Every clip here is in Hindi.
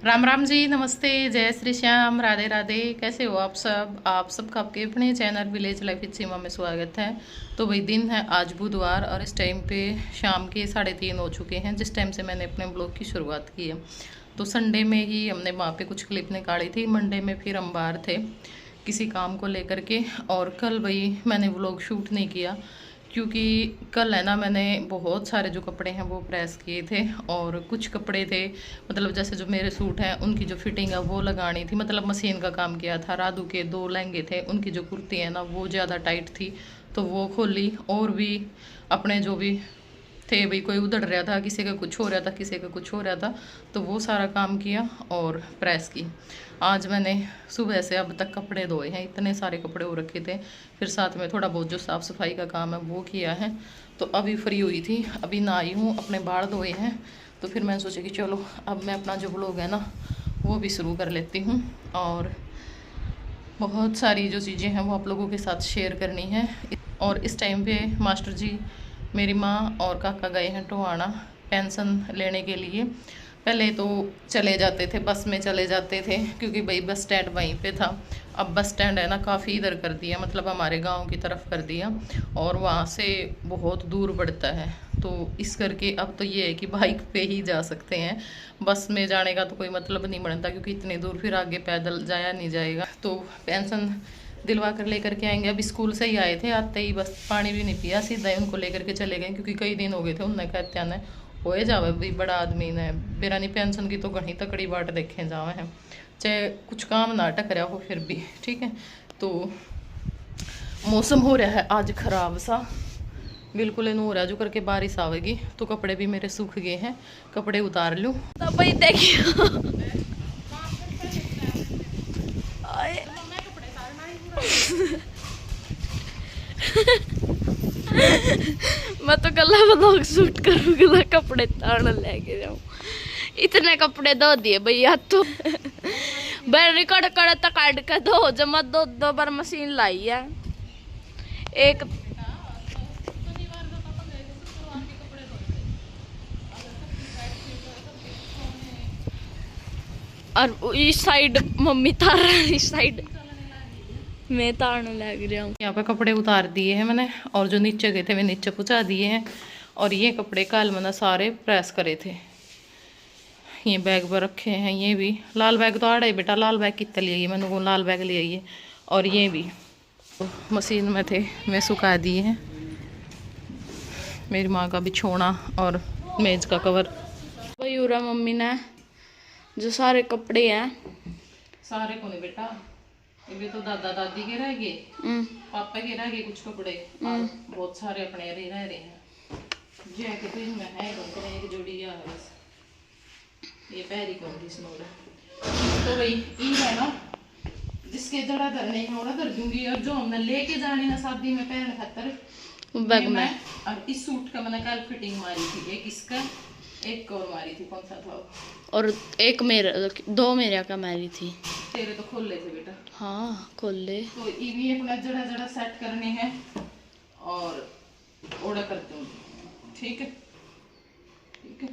राम राम जी, नमस्ते, जय श्री श्याम, राधे राधे। कैसे हो आप सबका आपके अपने चैनल विलेज लाइफ विद सीमा में स्वागत है। तो वही दिन है आज बुधवार और इस टाइम पे शाम के 3:30 हो चुके हैं जिस टाइम से मैंने अपने ब्लॉग की शुरुआत की है। तो संडे में ही हमने वहाँ पे कुछ क्लिप निकाली थी, मंडे में फिर हम बाहर थे किसी काम को लेकर के, और कल वही मैंने ब्लॉग शूट नहीं किया क्योंकि कल है ना मैंने बहुत सारे जो कपड़े हैं वो प्रेस किए थे, और कुछ कपड़े थे मतलब जैसे जो मेरे सूट हैं उनकी जो फिटिंग है वो लगानी थी, मतलब मशीन का काम किया था। राधू के 2 लहंगे थे, उनकी जो कुर्ती है ना वो ज़्यादा टाइट थी तो वो खोली, और भी अपने जो भी थे भाई, कोई उधड़ रहा था, किसी का कुछ हो रहा था, किसी का कुछ हो रहा था, तो वो सारा काम किया और प्रेस की। आज मैंने सुबह से अब तक कपड़े धोए हैं, इतने सारे कपड़े हो रखे थे, फिर साथ में थोड़ा बहुत जो साफ़ सफाई का काम है वो किया है। तो अभी फ्री हुई थी, अभी नहाई हूँ, अपने बाल धोए हैं, तो फिर मैंने सोचा कि चलो अब मैं अपना जो ब्लॉग है ना वो भी शुरू कर लेती हूँ, और बहुत सारी जो चीज़ें हैं वो आप लोगों के साथ शेयर करनी है। और इस टाइम पे मास्टर जी, मेरी माँ और काका गए हैं टोहाना पेंशन लेने के लिए। पहले तो चले जाते थे, बस में चले जाते थे क्योंकि भाई बस स्टैंड वहीं पे था। अब बस स्टैंड है ना काफ़ी इधर कर दिया, मतलब हमारे गांव की तरफ कर दिया, और वहाँ से बहुत दूर पड़ता है। तो इस करके अब तो ये है कि बाइक पे ही जा सकते हैं, बस में जाने का तो कोई मतलब नहीं बनता क्योंकि इतनी दूर फिर आगे पैदल जाया नहीं जाएगा। तो पेंशन दिलवा कर लेकर के आएंगे। अभी स्कूल से ही आए थे, आते ही बस पानी भी नहीं पिया, सीधा ही उनको लेकर के चले गए क्योंकि कई दिन हो गए थे। उनने कहते हैं होए जावे भाई, बड़ा आदमी ने बेरानी पेंशन की तो घनी तकड़ी बाट देखे जावे हैं, चाहे कुछ काम ना टकरा हो फिर भी ठीक है। तो मौसम हो रहा है आज खराब सा, बिल्कुल इन हो रहा है जो करके बारिश आवेगी। तो कपड़े भी मेरे सूख गए हैं, कपड़े उतार लूँ तब भाई देखिए। मैं तो कल ब्लॉग शूट करूँगा, कपड़े ताड़ लेके जाऊँ। इतने कपड़े धो दिए भैया तो बैरी कड़ तक काट के धो, जमा 2 बार मशीन लाई है एक। और इस साइड मम्मी तार रहा है, इस साइड मैं तारने लग रहा हूँ। यहाँ पे कपड़े उतार दिए हैं मैंने, और जो नीचे गए थे वे नीचे पहुँचा दिए हैं। और ये कपड़े कल मैंने सारे प्रेस करे थे, ये बैग पर रखे हैं। ये भी लाल बैग तो आ रहा है बेटा, लाल बैग कितने लिए मैंने वो लाल बैग ले आइए। और ये भी मशीन में थे, मैं सुखा दिए हैं। मेरी माँ का बिछोना और मेज का कवर वही हो रहा। मम्मी ने जो सारे कपड़े हैं, सारे को नहीं बेटा, ये तो दादा दादी के रह गए, पापा के रह गए कुछ कपड़े, बहुत सारे अपने रह रहे हैं। जैकेट इनमें है एक जोड़ी या बस, ये पैरी कौन थी स्नोर। तो भाई ये है ना जिसके धड़ाधड़ नहीं है धर दूंगी, और जो हमने लेके जानी है शादी में पहन खातर बैग में। और इस सूट का मैंने कल फिटिंग मारी थी, एक इसका एक और मारी थी, कौन सा था और एक मेरा, 2 मेरा का मारी थी। तेरे तो खोले थे बेटा। हाँ खोले। तो ये भी अपना जड़ा जड़ा सेट करने हैं और ऑर्डर कर दूंगी, ठीक है ठीक है।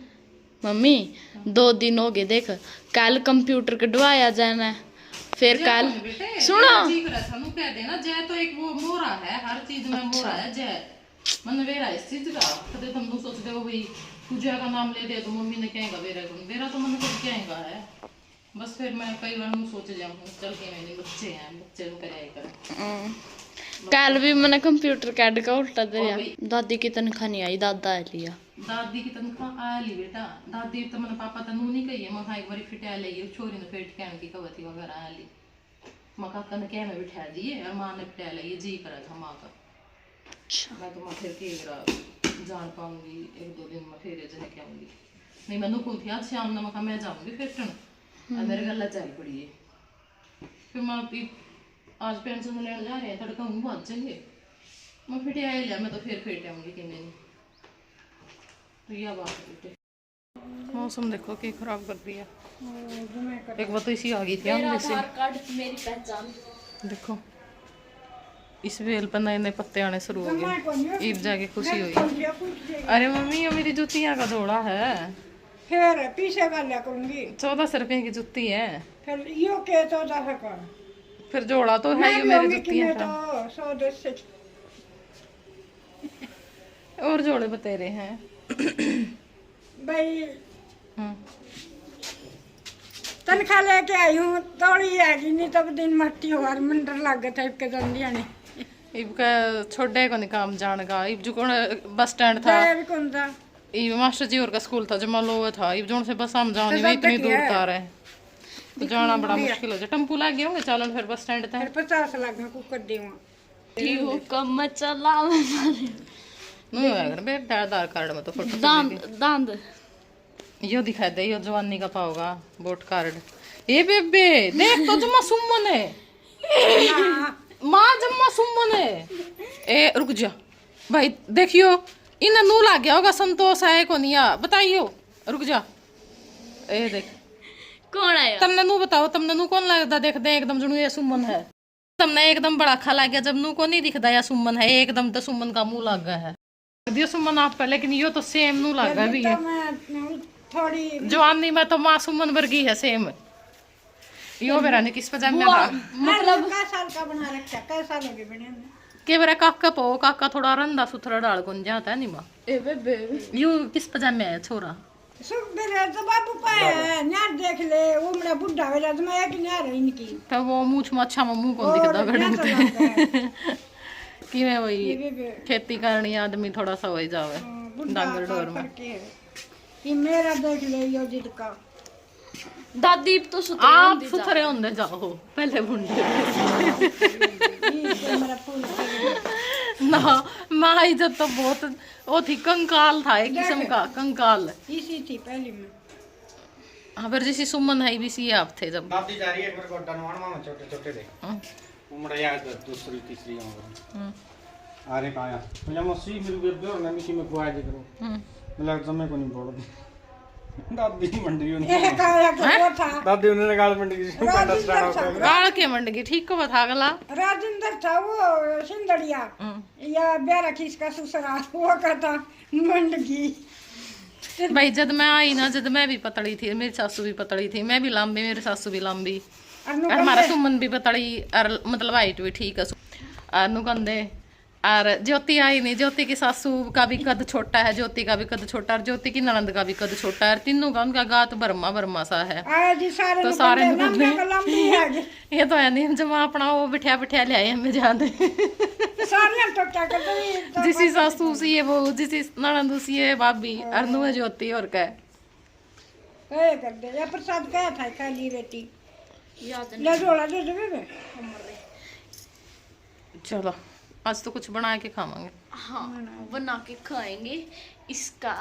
मम्मी 2 दिन हो गए देख, कल कंप्यूटर कढ़वाया जाना, फिर कल सुनो कह देना जय तो एक वो मोरा है, हर चीज में मोरा है जय मन वेरा इस चीज का। कदे तुम तो सोचते हो भाई पूजा का नाम ले दे तो मम्मी ने कहेगा वेरा तो मन खुद कहेगा है, बस फिर मैं कई बार सोच जाऊँ चल के मैंने बच्चे हैं, बच्चे को कराएगा। कल भी मैंने कंप्यूटर कैड का उल्टा दिया। दादी की तनख्वाह नहीं आई, दादा आ लिया। दादी की तनख्वाह आ ली बेटा, दादी तो मैंने पापा तनु नहीं कही है, मैं एक बार फिटा ली छोरी ने पेट कहने की कवती वगैरह आ ली, माँ काका ने क्या में बिठा दिए और माँ ने फिटा ली, जी करा था माँ का। मैं तो मैं फिर के जान पाऊंगी 1-2 दिन में फिर जह के आऊंगी, नहीं मैं नुकू थी आज शाम ने मका मैं जाऊंगी फिर मेरे गला चल पड़ी है। फिर मैं आज पेंशन लेने जा रहे हैं, तड़का हूँ बहुत चंगे मैं फिटे आए लिया, मैं तो फिर फेट आऊंगी कि नहीं। तो यह बात है, मौसम देखो कि खराब कर दिया। एक बार तो इसी आ गई थी मेरी पहचान देखो, इस वेल पर नए नए पत्ते आने शुरू हो गए, ईद जाके खुशी हुई। अरे मम्मी ये मेरी जूतियाँ का जोड़ा है, फिर पीछे का लिया करूंगी। 1400 रुपए की जूती है। फिर यो के 1400 का फिर जोड़ा तो है मैं ये भी मेरी होंगी जूती कि है मैं तो 100 और जोड़े बतेरे हैं भाई हम्म। तनख्वाह लेके आई हूँ थोड़ी आएगी नहीं तब दिन मट्टी हो और मंडर लग गया था इबके दंदिया ने इब का छोड़े को नहीं काम जान का इब जो कौन बस स्टैंड था गए भी कौन था इब मास्टर जी और का स्कूल था जमा लो था इब जोन से बस हम जाओ तो नहीं सब इतनी तक दूर है। तार है तो जाना बड़ा मुश्किल हो जाए टम्पू लग गया होंगे चालन फिर बस स्टैंड तक फिर 50 लाख में कुकर दी हूँ ठीक कम चला नहीं अगर मेरे आधार कार्ड में तो फोटो दांत दांत यो दिखा दे यो जवानी का पाओगा वोट कार्ड ए बेबे देख तो जम्मा सुमन है माँ जम्मा सुमन है ए रुक जा भाई देखियो इन नू लाग गया होगा संतोष है कोनिया बताइयो रुक जा ए देख कौन आया तुमने नू बताओ तुमने नू कौन लगता देख दे एकदम जुनू ये सुमन है तुमने एकदम बड़ा खा लग गया जब नू को नहीं दिखता या सुमन है एकदम तो सुमन का मुंह लग गया है दियो सुमन आप पे लेकिन यो तो सेम नू लग गया भी है तो मैं थोड़ी जवानी में तो माँ सुमन वर्गी है सेम यो मेरा ने किस पजामे में था मतलब का साल का बना रखा कै साल हो गए बने में के मेरा काका पो काका थोड़ा रंधा सुथरा डाल कौन जाता है नी माँ ए बेबे यू किस पजामे है छोरा सुबह तो बाबू पाए है न्यार देख ले वो मेरा बुढ़ा वेला तो मैं एक न्यार है इनकी तो वो मूछ में अच्छा में मुंह कौन दिखता गड़े कि मैं वही खेती करनी आदमी थोड़ा सा हो जावे डांगर डोर में ये मेरा देख ले यो जिद का दादी तो सुते आप सुथरे होंगे जाओ पहले बुंडे ये मेरा फूल ना माँ इज्जत तो बहुत वो थी कंकाल था एक किस्म का कंकाल इसी थी पहली में हाँ फिर जैसी सुमन है भी सी आप थे जब दादी जा रही है मेरे को डनवान मामा छोटे छोटे दे उमड़ा याद दूसरी तीसरी आऊंगा अरे काया मैं मसी मेरे बेबे और नमी की मैं बुआ दे करूं मतलब समय को नहीं बोल दादी मंडी ने ये काया के वो था दादी उन्होंने गाल मंडी की कंडा स्टार्ट हो गया गाड़ के मंडगी ठीक को बता गला राजेंद्र था वो सिंदड़िया या ब्यारा किसका ससुरा वो कहता मंडगी भाई जब मैं आई ना जब मैं भी पतली थी मेरी सासू भी पतली थी मैं भी लंबी मेरी सासू भी लंबी और हमारा सुमन भी पतली और मतलब हाइट भी ठीक है और नुकंदे और ज्योति आई नहीं ज्योति की सासू का भी कद छोटा है ज्योति का भी कद छोटा और ज्योति की ननंद का भी कद छोटा है तीनों का उनका गात बर्मा बर्मा सा है जी सारे तो सारे लंबे लंबी है ये तो है नहीं जब अपना वो बिठा बिठा ले आए हमें जाते सारे तो क्या करते जिसी सासू सी है वो जिसी ननंद सी है भाभी और नुए ज्योति और क्या कहे कर दे या प्रसाद कहा था खाली बेटी याद ले जोड़ा दे दे चलो आज तो कुछ बना के खावांगे हाँ बना के खाएंगे इसका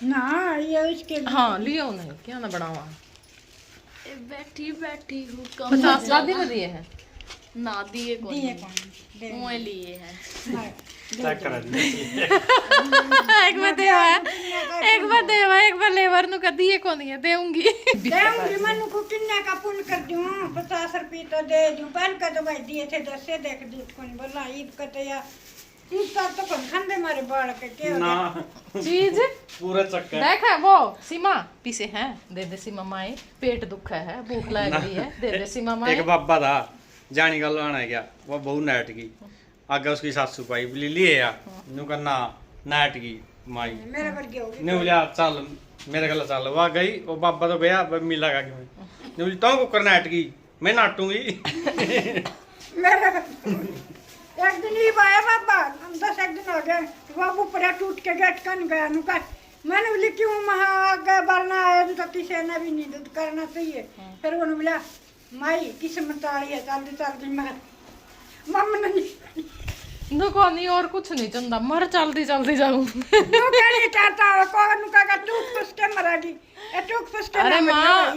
ना ये इसके हाँ लियो नहीं क्या ना बनावा बैठी बैठी हूँ कम 50 शादी में दिए हैं ना दिए को दिए कौन मुँह लिए हैं चेक करा दी एक बार देवा एक बार देवा एक बार लेवर नु कर दिए कौन है देऊंगी देऊंगी मनु को किन्ने का पुण्य कर दूं 50 रुपये तो दे दूं पहल का तो भाई दिए थे 10 से देख दी कौन बोला ईद का तो या ईद का तो कौन खांदे मारे बाड़ के के ना चीज पूरा चक्कर देख है वो सीमा पीछे हैं दे दे सीमा माए पेट दुख है भूख लग रही है दे दे सीमा माए एक बाबा था जानी गल आना गया वो बहु नाट की आगे उसकी सासू पाई बोली लिए आ नु करना नाट की माई मेरे वर्गे होगी ने बोलिया चल मेरे गल चल वो गई वो बाबा तो गया मिला का कि ने बोली तो को करना नाट की मैं नाटूंगी मेरे एक दिन ही आया बाबा 10 एक दिन हो गए बाबू पड़ा टूट के गेट कन गया नु का मैंने बोली क्यों महा आगे बढ़ना है तो किसी ने भी नहीं दूध करना चाहिए फिर उन्होंने बोला माई किस्मत वाली है चलती मैं मम्मी ने नुको नहीं और कुछ नहीं चंदा मर चलती चलती जाऊं नु कहनी चाहता कौन का टूक फुस के मरागी ए टूक फुस के अरे मां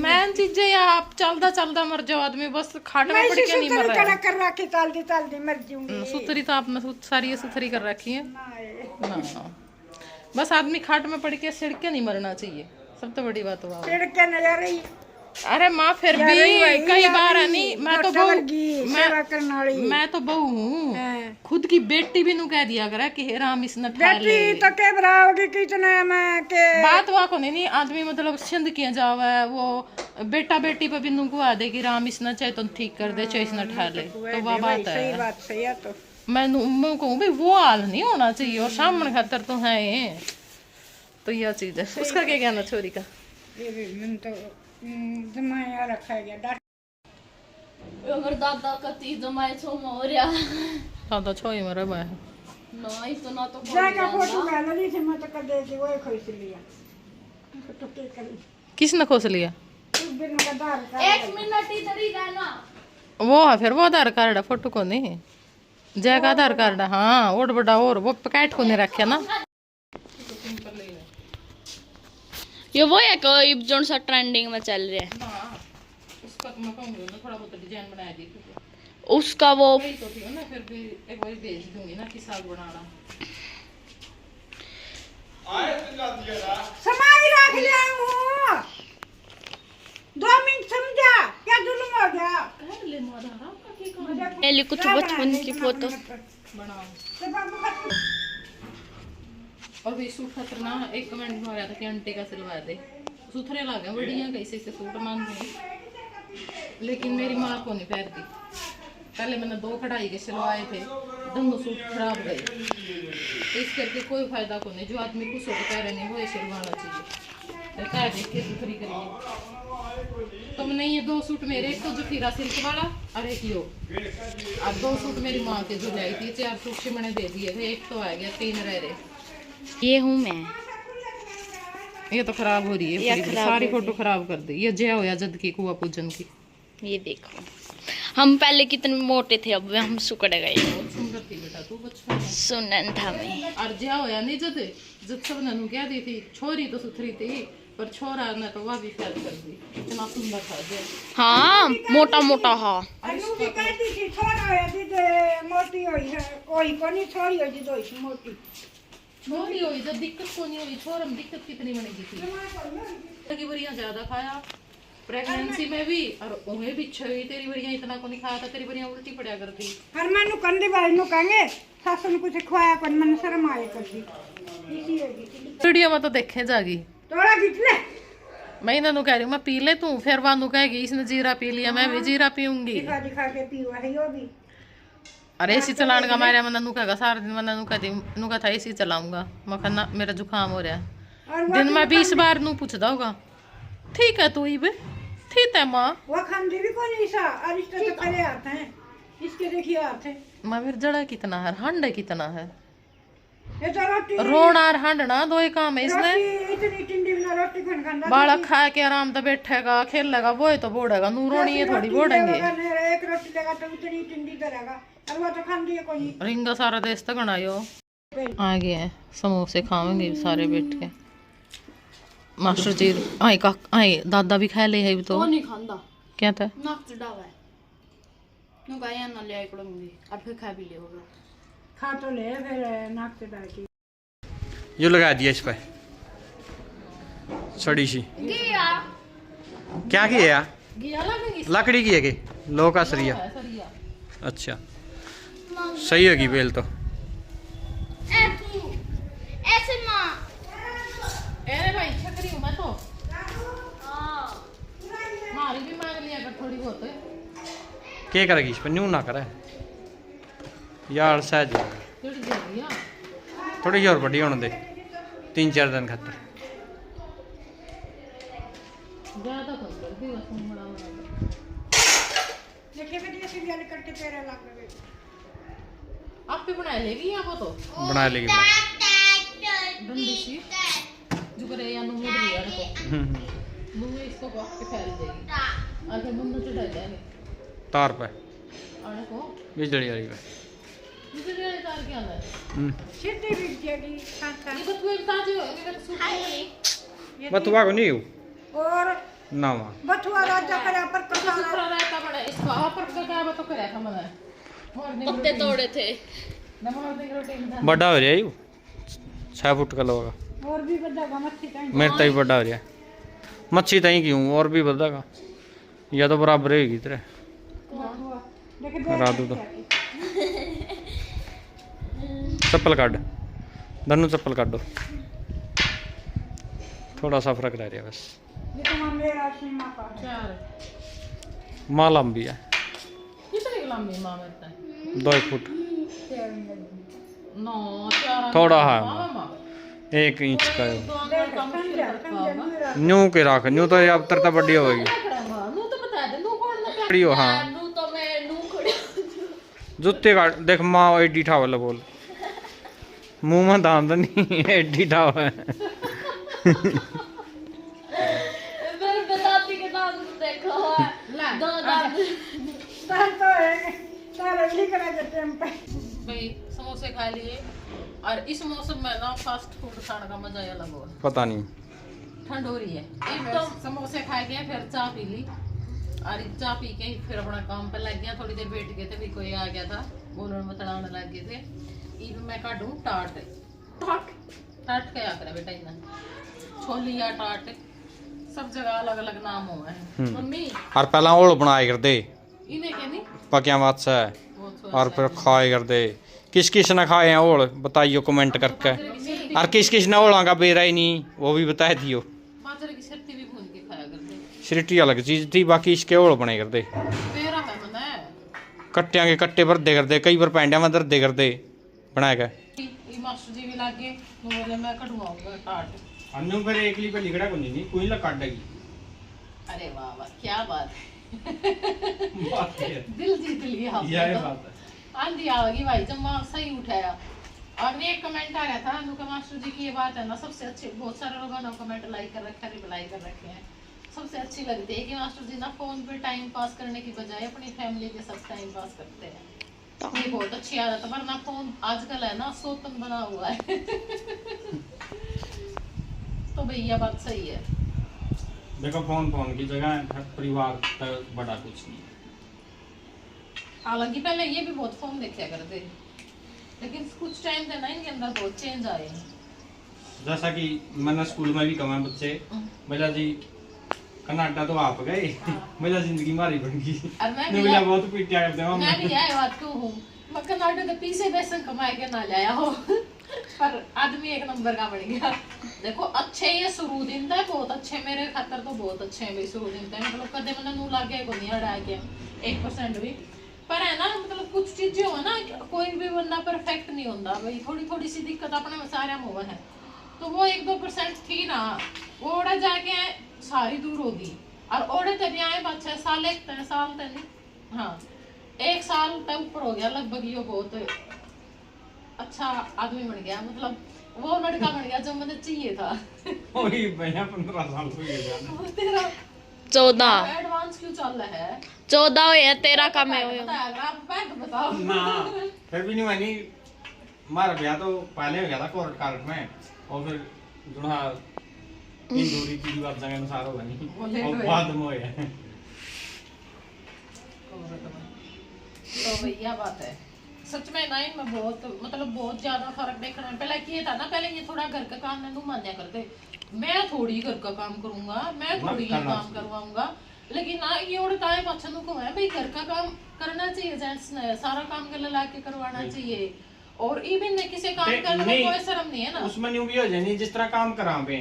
मैं चीजें या आप चलता चलता मर जाओ आदमी बस खाट में पड़ के नहीं मर रहा कर रखी चलती मर जाऊंगी सुथरी तो आपने सारी सुथरी कर रखी है ना बस आदमी खाट में पड़ के सिड़ के नहीं मरना चाहिए सब तो बड़ी बात हुआ सिड़ के नजर ही अरे माँ फिर भी कई बार नहीं, मैं तो बहू सेवा करने वाली मैं तो बहू हूँ, हाँ। खुद की बेटी भी नु कह दिया करे कि हे राम इसने ठा ले। बेटी तो के बराबर कितना मैं के बात हुआ को नहीं आदमी मतलब सिंध किया जावा है वो बेटा बेटी पे भी नु को दे कि राम इसने चाहे तो ठीक कर दे चाहे इसने ठा ले, तो वह बात सही है। बात सही है। तो मैं कहूँ भाई वो हाल नहीं होना चाहिए, और सामने खातर तो है ये, तो यह चीज है। उसका क्या कहना छोरी का? ये भी मन तो जमाया रखा गया डाट अगर दादा का तीज जमाए छो मोरिया दादा छोई मरे भाई ना इतना तो जाएगा फोटो गाल ली थी मैं तो कर दे वो खोस लिया तो के करी किसने खोस लिया? उस दिन का दाल का 1 मिनट इधर ही रहना। वो है फिर वो आधार कार्ड है, फोटो को नहीं जय का आधार कार्ड है। हाँ और बड़ा और वो पैकेट को नहीं रखे ना। ये वो है कोई जो सा ट्रेंडिंग में चल रहा है, उसका तो मैं कहूँगी ना थोड़ा बहुत डिजाइन बना दी उसका वो तो थी ना, फिर भी एक बार भेज दूंगी ना कि साग बनाना। समाई रख लिया हूँ 2 मिनट समझा क्या जुलूम हो गया। ले ली कुछ बचपन की फोटो बनाओ। तो बाबू का और भी सूट खतर ना एक कमेंट में आ रहा था कि आंटी का सिलवा दे, सुथरे लगे बढ़िया कैसे से सूट मान दूंगी, लेकिन मेरी माँ को नहीं पहनती। पहले मैंने 2 कढ़ाई के सिलवाए थे, दोनों सूट खराब गए, तो इस करके कोई फायदा को नहीं। जो आदमी को सूट पहने नहीं वो सिलवाना चाहिए, क्या देख के सुथरी करिए। तो मैंने ये 2 सूट मेरे, एक तो जफीरा सिल्क वाला और एक यो, अब 2 सूट मेरी माँ के जो लाई थी, 4 सूट से मैंने दे दिए थे, एक तो आ गया, 3 रह रहे। ये हूँ मैं। ये तो खराब हो रही है पूरी, सारी फोटो खराब कर दी। ये जय होया जद की कुआ पूजन की। ये देखो हम पहले कितने मोटे थे, अब हम सुकड़ गए। बहुत सुंदर थी बेटा तू बचपन में। सुनन था मैं। और जय होया नहीं जद जद सब ने क्या दी थी, छोरी तो सुथरी थी पर छोरा ने तो वह भी फैल कर दी। इतना सुंदर था जय। हाँ मोटा मोटा हाँ। अनु भी कहती थी छोरा है दीदी मोटी हुई है कोई को नहीं छोरी हो जी दोई मोटी छोरी हुई जब दिक्कत को नहीं हुई, छोर में दिक्कत कितनी बनेगी थी की बरिया ज्यादा खाया प्रेगनेंसी में भी, और उन्हें भी छवी तेरी बरिया इतना को नहीं खाया था, तेरी बरिया उल्टी पड़ा करती। हर मैनू कंदी बाई नु कहेंगे सासू ने कुछ खवाया कोन मन शर्म आए करती इसी होगी वीडियो में तो देखे जागी। थोड़ा कितने मैं इन्होंने कह रही हूँ मैं पी ले तू, फिर वानू कहेगी इसने जीरा पी लिया, मैं भी जीरा पीऊंगी। दिखा दिखा के पीवा है यो भी। अरे एसी चलाने का मेरा मन नु कहेगा सारा दिन, मन नु कहती नु कहता एसी चलाऊंगा, मैं कहना मेरा जुकाम हो रहा है। और दिन में 20 बार नु पूछदा होगा ठीक है तू इबे ठीक है माँ। वो खांदी भी कोनी सा अरिष्ट तो खड़े आते हैं इसके देखिए आते माँ मेरे जड़ा कितना है, हंड कितना है, ये तो रोटी रोना और हंडना दो ही काम है इसने। रोटी इतनी टिंडी में रोटी खन खांदा बालक खा के आराम से बैठेगा खेलेगा वो ही तो बोड़ेगा, नू रोनी है थोड़ी बोड़ेंगे। एक रोटी लेगा तो इतनी टिंडी करेगा और वो तो खांदी है कोनी। रिंगा सारा देश तक गणायो आ गए हैं, समोसे खाएंगे सारे बैठ के। मास्टर जी आए का आए दादा भी खा ले है तो वो नहीं खांदा क्या था नाक चढ़ावा है नु गाया ना ले आई करूंगी और फिर खा भी ले होगा। खा तो ले फिर नाक से डाल के जो लगा दिया इस पे सड़ी सी गया क्या किया गिया लगेगी लकड़ी की है कि लोह का सरिया। सरिया। अच्छा सही होगी बेल तो। ए तू ऐसे मां अरे भाई छकरी हूँ मैं तो, हां मारी भी मांग लिया कर थोड़ी बहुत। क्या करेगी इस पर न्यू ना करे यार सहज थोड़ी दे दिया थोड़ी और बड़ी होने दे 3-4 दिन खातर। ज्यादा तो कर दी बस बड़ा बड़ा। देखिए बेटी ऐसे भी करके तेरे लाग गए आप भी बना लेगी या वो तो बना लेगी डंडी सी जो करे या नु मुड़ लिया रखो नु इसको बॉक्स पे फैल देगी आगे मुंडो चढ़ा जाएंगे तार पे और को बिजली वाली पे। बिजली वाले तार क्या है सीधी भी जेगी खासा ये तो तू एक ताजे हो ये तो सूट नहीं बतुआ को नहीं हो और ना वहाँ बथुआ राजा करे पर कथा दूसरा रहता बड़ा इसको आप पर का क्या तो करे था मैंने पत्ते तोड़े थे नमक दे रोटी में बड़ा हो रहा है यू 6 फुट का लोगा और भी बड़ा मच्छी का मेरे तई बड़ा हो रहा है मच्छी तई क्यों और भी बढ़ेगा। या तो बराबर होगी तेरे देखे राधू तो चप्पल काट धनु चप्पल काट दो थोड़ा सा फर्क रह रहा है बस ये तो मेरा सीमा पर चार माँ लंबी है कितनी लंबी माँ में 2 फुट 9 4 थोड़ा है मामा 1 इंच का है तो अंकल का मुश्किल रखा होगा न्यू के रख न्यू तो अब तरता बड़ी होगी नू तो बता दे नू कौन ना बड़ी हो हाँ नू तो मैं नू खड़ी जूते का देख माँ एडी ठा वाला बोल मुंह में दाम तो नहीं एडी ठा है मेरे बताती के दांत देखो दो दांत तो है सारा लिख रहा है टेम पे भाई समोसे खा लिए और इस मौसम में ना फास्ट फूड खाने का मजा ही अलग हो पता नहीं ठंड हो रही है एकदम समोसे खा के फिर चाय पी ली और चाय पी के फिर अपना काम पे लग गया थोड़ी देर बैठ गए थे भी कोई आ गया था बोलने मतड़ाने लग गए थे इब मैं काटूं टाट टाट क्या करे बेटा इन्हें छोली या टाट सब जगह अलग अलग नाम हुआ है मम्मी और पहला ओल बनाए कर दे इन्हें क्या नहीं पक्या बात से वो तो और फिर खाए कर दे किस किस ने खाए हैं ओल बताइयो कमेंट करके और किस किस ने ओला का बेरा ही नहीं वो भी बता दियो बाजरे की सब्जी भी भून के खाया करते श्रिटी अलग चीज थी बाकी इसके ओल बने कर दे मेरा है मना है कट्टियां के कट्टे भर दे कर दे कई बार पैंडिया में दर्द दे कर दे बनाए गए ये मास्टर जी भी लागे बोले मैं कटवाऊंगा टाट अन्नू पर एकली पे लिखड़ा को नहीं कोई ला काट देगी अरे वाह वाह क्या बात बात है दिल जीत लिया यह आपने बात है तो आंधी आवेगी भाई जब माँ सही उठाया और मैं एक कमेंट आ रहा था अनु के मास्टर जी की ये बात है ना सबसे अच्छी बहुत सारे लोगों ने कमेंट लाइक कर रखे हैं रिप्लाई कर रखे हैं सबसे अच्छी लगती है कि मास्टर जी ना फोन पे टाइम पास करने की बजाय अपनी फैमिली के साथ टाइम पास करते हैं ये बहुत अच्छी आदत है वरना फोन आजकल है ना सोतन बना हुआ है तो भैया बात सही है देखो फोन की जगह परिवार तक बड़ा कुछ नहीं हालांकि पहले ये भी बहुत फोन देखा करते लेकिन कुछ टाइम से ना इनके अंदर बहुत चेंज आए हैं जैसा कि मैंने स्कूल में भी कहा बच्चे भैया जी कनाडा तो आप गए भैया जिंदगी मारी बन गई और मैं भैया बहुत पीटिया करते हैं मैं भी यह बात क्यों हूँ मैं कनाडा के पीछे पैसे कमाए के ना लाया हो पर आदमी एक नंबर का बन गया देखो अच्छे ये शुरू दिन था बहुत अच्छे मेरे खातर तो बहुत अच्छे हैं भाई शुरू दिन था मतलब कदे मैंने नू लागे को नहीं हटा के 1% भी पर है ना मतलब कुछ चीजें हो ना कोई भी बंदा परफेक्ट नहीं होता भाई थोड़ी थोड़ी सी दिक्कत अपने में सारे हुआ है तो वो 1-2% थी ना वो ओढ़े जाके सारी दूर होगी और ओढ़े तभी आए 5-6 साल 1 साल तक नहीं हाँ 1 साल तक ऊपर हो गया लगभग ये बहुत अच्छा आदमी बन गया मतलब वो लड़का बन गया जो मुझे चाहिए था वही भैया 15 साल हो गए तेरा 14 एडवांस क्यों चल रहा है 14 हुए हैं 13 का मैं हुई हूँ। बताएगा आप पैक बताओ ना फिर भी नहीं मानी हमारा ब्याह तो पहले हो गया था कोर्ट कार्ड में और फिर जुड़ा इन दूरी की बात जगह अनुसार होगा नहीं और बाद में होया तो भैया बात है सच में ना इनमें बहुत मतलब बहुत ज्यादा फर्क देखने में पहले ये था ना पहले ये थोड़ा घर का काम ननू मान्या करते मैं थोड़ी घर का काम करूंगा मैं थोड़ी ये काम करवाऊंगा लेकिन ना ये और टाइम अच्छा नु को है भाई घर का काम करना चाहिए जेंट्स ने सारा काम गले ला के करवाना चाहिए और इवन ने किसी काम करने में कोई शर्म नहीं है ना उसमें न्यू भी हो जाए जिस तरह काम करा पे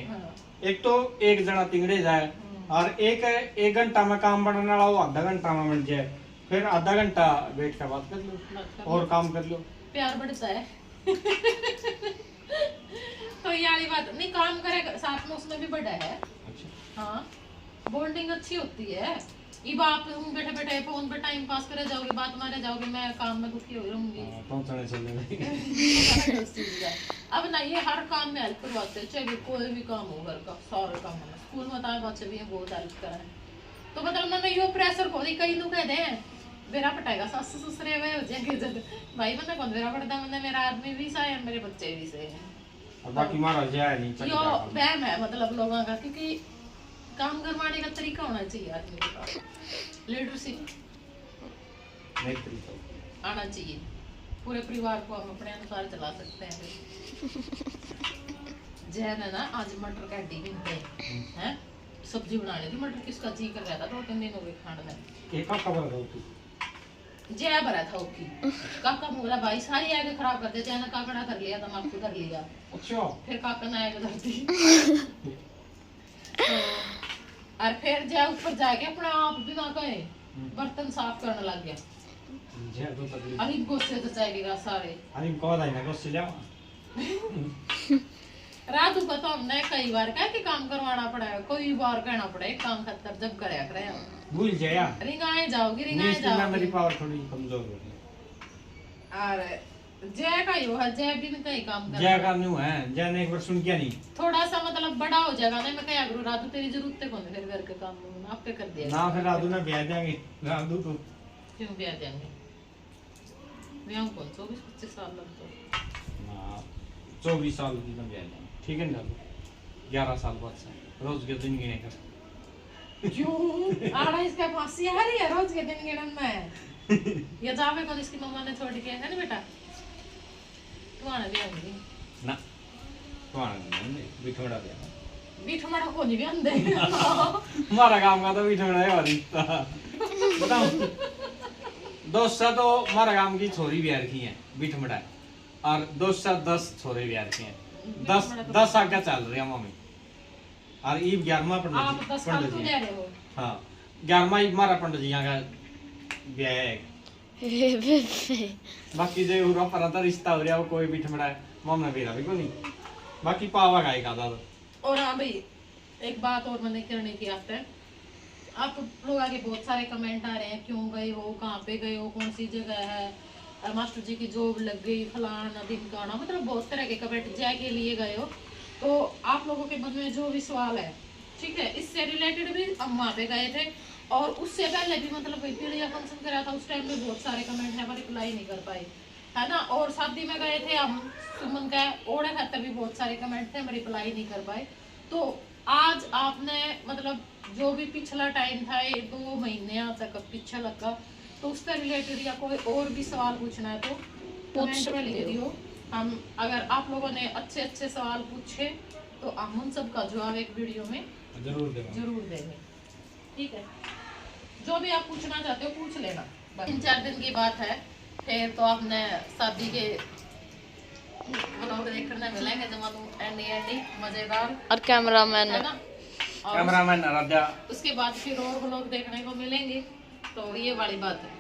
एक तो एक जना तिंगड़े जाए और एक घंटा में काम बनने वाला वो आधा घंटा में बन जाए फिर आधा घंटा बैठ कर बात कर लो और काम कर लो प्यार बढ़ता है तो ये वाली बात नहीं काम करे साथ में उसमें भी बड़ा है अच्छा हाँ बॉन्डिंग अच्छी होती है अब आप बैठे बैठे फोन पे टाइम पास करे जाओगे बात मारे जाओगे मैं काम में दुखी हो रहूंगी पहुंचने चले अब ना ये हर काम में हेल्प करवाते हैं चाहे कोई भी काम हो घर का सारे काम में स्कूल में तो बच्चे भी बहुत हेल्प करें तो मतलब मैंने यो प्रेशर को कई लोग कहते हैं बेरा पटाएगा सास ससुरे वे हो जाएंगे जब भाई मैंने कौन बेरा पड़ता मैंने मेरा आदमी भी सही है मेरे बच्चे भी सही हैं और बाकी मारा जाए नहीं यो वहम है मतलब लोगों का क्योंकि काम करवाने का तरीका होना चाहिए आदमी के पास लीडरशिप नहीं तरीका आना चाहिए पूरे परिवार को हम अपने अनुसार चला सकते हैं जैन है ना आज मटर कैडी बनते हैं सब्जी बनाने थी, मटर किसका जी कर रहा था 2-3 दिन हो गए खाने में। एक का खबर दो तू जया भरा था उसकी काका मोरा भाई सारी आगे खराब कर देते हैं ना, काकड़ा कर लिया तमाकू कर लिया, अच्छा फिर काका ने आगे धरती और फिर जया ऊपर जाके अपना आप बिना कहे बर्तन साफ करने लग गया। जे तो तकलीफ अभी गुस्से से जाएगा सारे अरे को दाई ना को ले रातू का तो हमने कई बार कहा कि काम करवाना पड़ा है, कोई बार कहना पड़ा है काम खतर जब करया करे भूल जाया रिंगाए जाओगी रिंगाए नीचे ना मेरी जाओगी। पावर थोड़ी कमजोर हो गई और जय का यो है, जय भी कहीं काम कर जय का न्यू है जय ने एक बार सुन क्या नहीं थोड़ा सा मतलब बड़ा हो जाएगा ना, मैं कहा गुरु रातू तेरी जरूरत है कौन फिर घर के काम में आप पे कर दिया ना फिर रातू ना ब्याह देंगे रातू तो क्यों ब्याह देंगे ब्याह कौन 24-25 साल लग तो ना 24 साल की ना ब्याह देंगे ठीक है ना 11 साल बाद से रोज के दिन गिने कर क्यों आड़ा इसका फांसी है रही है रोज के दिन गिनन में ये जावे कौन इसकी मम्मा ने छोड़ के है ना बेटा तू आना भी आऊंगी ना तो आना नहीं बिठोड़ा ब्याह बीठ मड़ा को नहीं भी अंदे हमारा काम का तो बिठोड़ा है और इतना बताओ दोस्त तो हमारा काम की छोरी ब्याह रखी है बिठमड़ा और दोस्त 10 छोरे ब्याह रखी हैं 10 आगे चल रही है मम्मी और ईब 11वां आप 10 साल पंडित क्यों जी ले रहे हो हाँ 11वां ईब हमारा पंडित जी का ब्याह है बाकी जो उरा पर तो रिश्ता हो रहा वो कोई बिठमड़ा है मम्मी बेरा भी कोई नहीं बाकी पावा गाय का दादा और हाँ भाई एक बात और मैंने करनी थी आप पे आप लोग आगे बहुत सारे कमेंट आ रहे हैं क्यों गए हो कहाँ पे गए हो कौन सी जगह है और मास्टर जी की जॉब लग गई फलाना दिन का मतलब बहुत तरह के कमेंट जय के लिए गए हो। तो आप लोगों के मन में जो भी सवाल है ठीक है इससे रिलेटेड भी हम वहाँ पे गए थे और उससे पहले भी मतलब पीड़िया फंक्शन करा था उस टाइम में बहुत सारे कमेंट है हमारे रिप्लाई नहीं कर पाए है ना। और शादी में गए थे हम सुमन का ओढ़े खाते भी बहुत सारे कमेंट थे हम रिप्लाई नहीं कर पाए। तो आज आपने मतलब जो भी पिछला टाइम था ये 2 महीने तक पीछे लगा तो उससे रिलेटेड या कोई और भी सवाल पूछना है तो कमेंट में लिख दियो। हम अगर आप लोगों ने अच्छे अच्छे सवाल पूछे तो हम उन सब का जवाब एक वीडियो में जरूर देंगे ठीक है। जो भी आप पूछना चाहते हो पूछ लेना। 3-4 दिन की बात है फिर तो आपने शादी के व्लॉग देखने मिलेंगे जब एंडी मजेदार और कैमरामैन है ना और कैमरामैन राजा उसके बाद फिर और व्लॉग देखने को मिलेंगे तो ये वाली बात है।